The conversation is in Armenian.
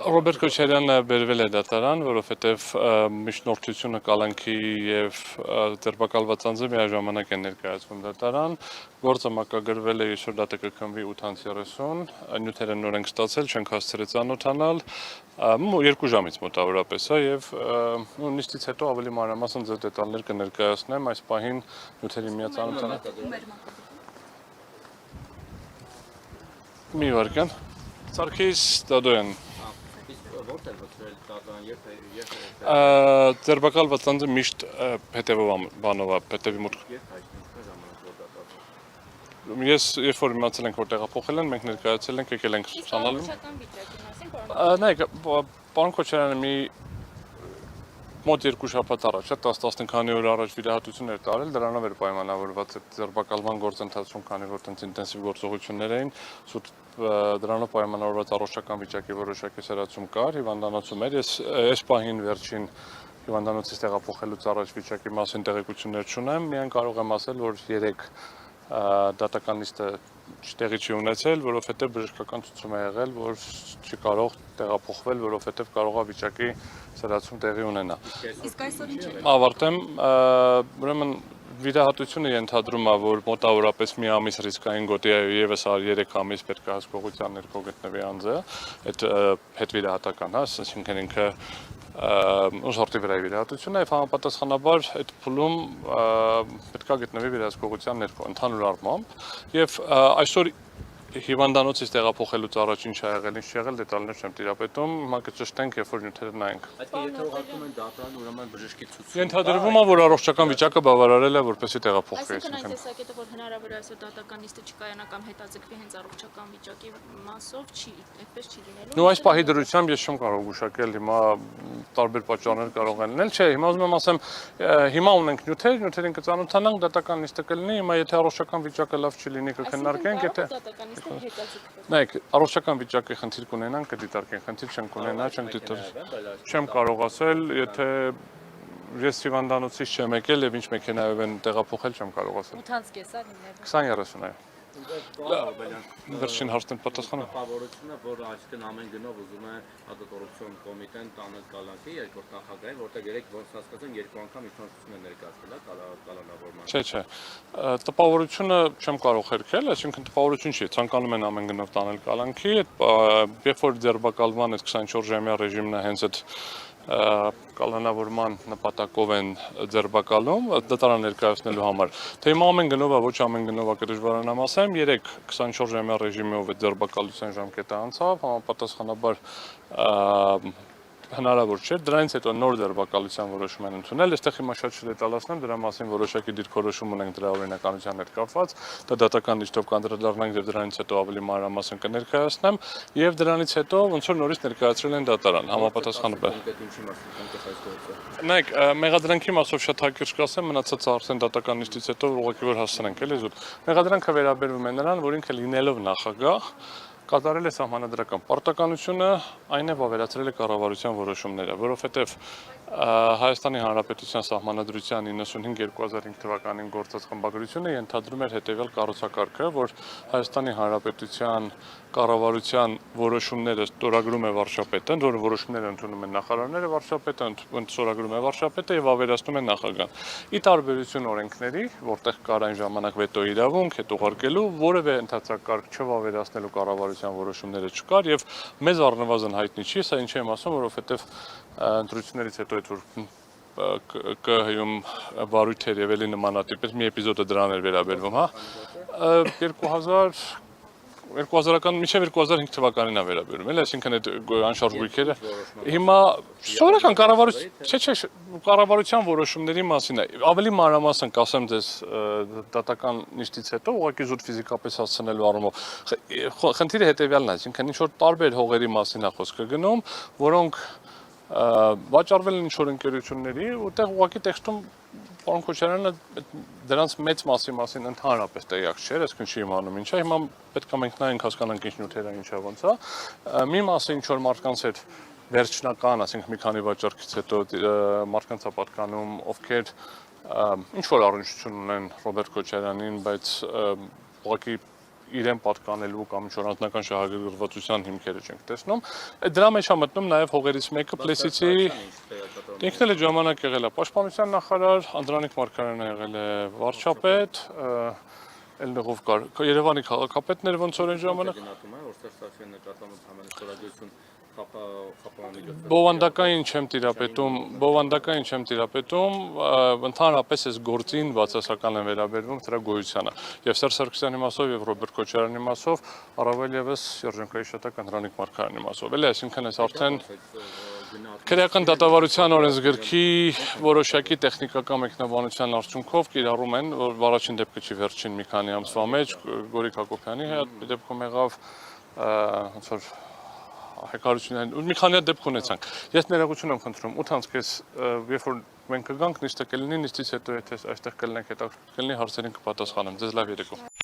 Ռոբերտ Քոչարյանը բերվել է դատարան, որովհետև միջնորդությունը կալանքի եւ ձերբակալված անձը միաժամանակ են ներկայացվում դատարան, գործը մակագրվել է այսօր դատը կքննվի 8:30, նյութերը նոր են ստացել, չենք հասցրել ծանոթանալ, 2 ժամից մոտավորապես է եւ նիստից հետո ավելի մանրամասն ձեր դետալներ կներկայացնեմ, այս պահին նյութերի միացանոթանալ։ Մի վարքան։ Սարգիս Դադոյան։ Ձերբակալված անձը միշտ հետևանով է, հետևի մուտք։ Ես երբ որ իմացել ենք, որ տեղափոխել են, մենք ներկայացել ենք, եկել ենք ցանալու։ Նայեք, պարոն Քոչարյանը մի մոտ 2 շաբաթ առաջ, 10-15 քանի օր առաջ վիրահատություն էր տարել, դրանով էր պայմանավորված այդ ձերբակալման գործընթացում, քանի որ տենց ինտենսիվ գործողություններ էին, դրանով պայմանավորված առողջական վիճակի որոշակի սրացում կար, հիվանդանոցում էր, ես այս պահին վերջին հիվանդանոցից տեղափոխելուց առաջ վիճակի մասին տեղեկություններ չունեմ, միայն կարող եմ ասել, որ 3 դատական նիստը տեղի չի ունեցել, որովհետև բժշկական ցույցում է եղել, որ չի կարող տեղափոխվել, որովհետև կարող է վիճակի սրացում տեղի ունենա։ Իսկ այսօր ինչ է։ Ավարտեմ, ուրեմն վիրահատությունը ենթադրում է, որ մոտավորապես մի ամիս ռիսկային գոտի է եւս 3 ամիս պետք է հսկողության ներքո գտնվի անձը, այդ հետվիրահատական, այսինքն ինքը ուսորտի վրա վիրահատություն է եւ համապատասխանաբար այդ փուլում պետք է գտնվի վիրահսկողության ներքո ընդհանուր առմամբ եւ այսօր հիվանդանոցից տեղափոխելուց առաջ ինչ ա եղել, ինչ չի եղել, դետալներ չեմ տիրապետում, հիմա կճշտենք, երբ որ նյութերը նայենք։ Այդ եթե ուղարկում են դատարան, ուրեմն բժշկի ցույց։ Ենթադրվում է, որ առողջական վիճակը բավարարել է, որպեսզի տեղափոխվի։ Այսինքն այն տեսակետը, որ հնարավոր է այսօր դատական նիստը չկայանա կամ հետաձգվի հենց առողջական վիճակի մասով, այդպես չի լինելու։ Նու այս պահի դրությամբ ես չեմ կարող գուշակել, հիմա տարբեր պատճառներ կարող են լինել, չէ, հիմա ուզում եմ ասեմ, հիմա ունենք նյութերին կծանոթանանք, դատական նիստը կլինի, հիմա եթե առողջական վիճակը լավ չի լինի, կքննարկենք, եթե Նայեք, առողջական վիճակի խնդիր կունենան, կդիտարկենք, խնդիր չենք ունենա, չեմ կարող ասել, եթե ես հիվանդանոցից չեմ եկել եւ ինչ մեքենայով են տեղափոխել, չեմ կարող ասել։ 8:30 լինել։ 20:30 այո։ Վերջին հարցն պատասխանը։ Տպավորությունը, որ այսինքն ամեն գնով ուզում է հակակոռուպցիոն կոմիտեն տանել կալանքի երկրորդ նախագահին, որտեղ երեք ոնց հասկացան 2 անգամ իշխանություն է ներկայացել, կալանավորման։ Չէ։ Տպավորությունը չեմ կարող հերքել, այսինքն տպավորություն չի, ցանկանում են ամեն գնով տանել կալանքի, երբ որ ձերբակալման այդ 24 ժամյա ռեժիմն է հենց այդ կալանավորման նպատակով են ձերբակալում դատարան ներկայացնելու համար։ Թե հիմա ամեն գնովա, ոչ ամեն գնովա կդժվարանամ ասեմ, 24 ժամյա ռեժիմով այդ ձերբակալության ժամկետը անցավ, համապատասխանաբար հնարավոր չէ, դրանից հետո նոր ձերբակալության որոշում են ընդունել, այստեղ հիմա շատ չդետալացնեմ, դրա մասին որոշակի դիրքորոշում ունենք դրա օրինականության հետ կապված, դա դատական նիստով կանդրադառնանք եւ դրանից հետո ավելի մանրամասն կներկայացնեմ եւ դրանից հետո ոնց որ նորից ներկայացրել են դատարան, համապատասխանաբար։ Նայեք, մեղադրանքի մասով շատ հակիրճ կասեմ, մնացածը արդեն դատական նիստից հետո ուղղակի որ հասցնենք, էլի զուտ։ Մեղադրանքը վերաբերվում է նրան, որ ինքը լինելով նախագահ կատարել է սահմանադրական պարտականությունը, այն է վավերացրել է կառավարության որոշումները, որովհետև Հայաստանի Հանրապետության Սահմանադրության 95/2005 թվականին գործած խմբագրությունը ենթադրում էր հետևյալ կառուցակարգը, որ Հայաստանի Հանրապետության կառավարության որոշումները ստորագրում է վարչապետը, որը որոշումները ընդունում են նախարարները, վարչապետը ստորագրում է վարչապետը եւ ավերացնում է նախագահան։ Ի տարբերություն օրենքների, որտեղ կար այն ժամանակ վետո իրավունք, հետ ուղարկելու որևէ ընդհանրակարգ չվավերացնելու կառավարության որոշումները չկար եւ մեզ առնվազն հայտնի չի, սա ինչ եմ ասում, որովհետեւ ընտրություններից հետո այդ որ ԿՀ-ում վարույթեր եւ էլի նմանատիպ մի էպիզոդը դրան էր վերաբերվում, հա 2000-ական մինչև 2005 թվականին է վերաբերում, էլի, այսինքն այդ անշարժ գույքերը հիմա սովորական կառավարության որոշումների մասին է, ավելի մանրամասն կասեմ ձեզ դատական նիստից հետո, ուղղակի զուտ ֆիզիկապես հասցնելու առումով, խնդիրը հետևյալն է, այսինքն ինչ որ տարբեր հողերի մասին է խոսքը գնում, որոնք վաճառվել են ինչ-որ ընկերությունների, որտեղ ուղղակի տեքստում պարոն Քոչարյանը դրանց մեծ մասի մասին ընդհանրապես տեղյակ չէր, այսինքն չի իմանում ինչա, հիմա պետք է մենք նայենք հասկանանք ինչ նյութեր է, ինչա ոնց է, մի մասը ինչ-որ մարդկանց հետ վերջնական, ասենք մի քանի վաճառքից հետո մարդկանց է պատկանում, ովքեր ինչ-որ առնչություն ունեն Ռոբերտ Քոչարյանին, բայց ուղղակի իրեն պատկանելու կամ ինչ-որ անձնական շահագրգռվածության հիմքերը չենք տեսնում։ Դրա մեջ է մտնում նաև հողերից մեկը Պլեսիցի ինքն էլ այդ ժամանակ եղել է պաշտպանության նախարար, Անդրանիկ Մարգարյանը եղել է վարչապետ, Էլնեղով կար Երևանի քաղաքապետներ ոնց որ այն ժամանակ Բովանդակային չեմ տիրապետում, ընդհանրապես այս գործին բացասական են վերաբերվում դրա գոյությանը։ Եվ Սերժ Սարգսյանի մասով եւ Ռոբերտ Քոչարյանի մասով, առավել եւս Շրջանկայի շտակ Անդրանիկ Մարգարյանի մասով։ Էլի այսինքն այս արդեն քրեական դատավարության օրենսգրքի որոշակի տեխնիկական մեկնաբանության արդյունքով կիրառում են, որ առաջին դեպքը չի վերջին մի քանի ամսվա մեջ Գորիկ Հակոբյանի հետ դեպքում եղավ ոնց որ հայկարությունն մի քանի դեպք ունեցանք։ Ես ներողություն եմ խնդրում, 8 անցքես, երբ որ մենք կգանք նիստը կլինի, նիստից հետո եթե այստեղ կլինենք հետաքրքիր կլինի հարցերին կպատասխանեմ։ Ձեզ լավ երեկո։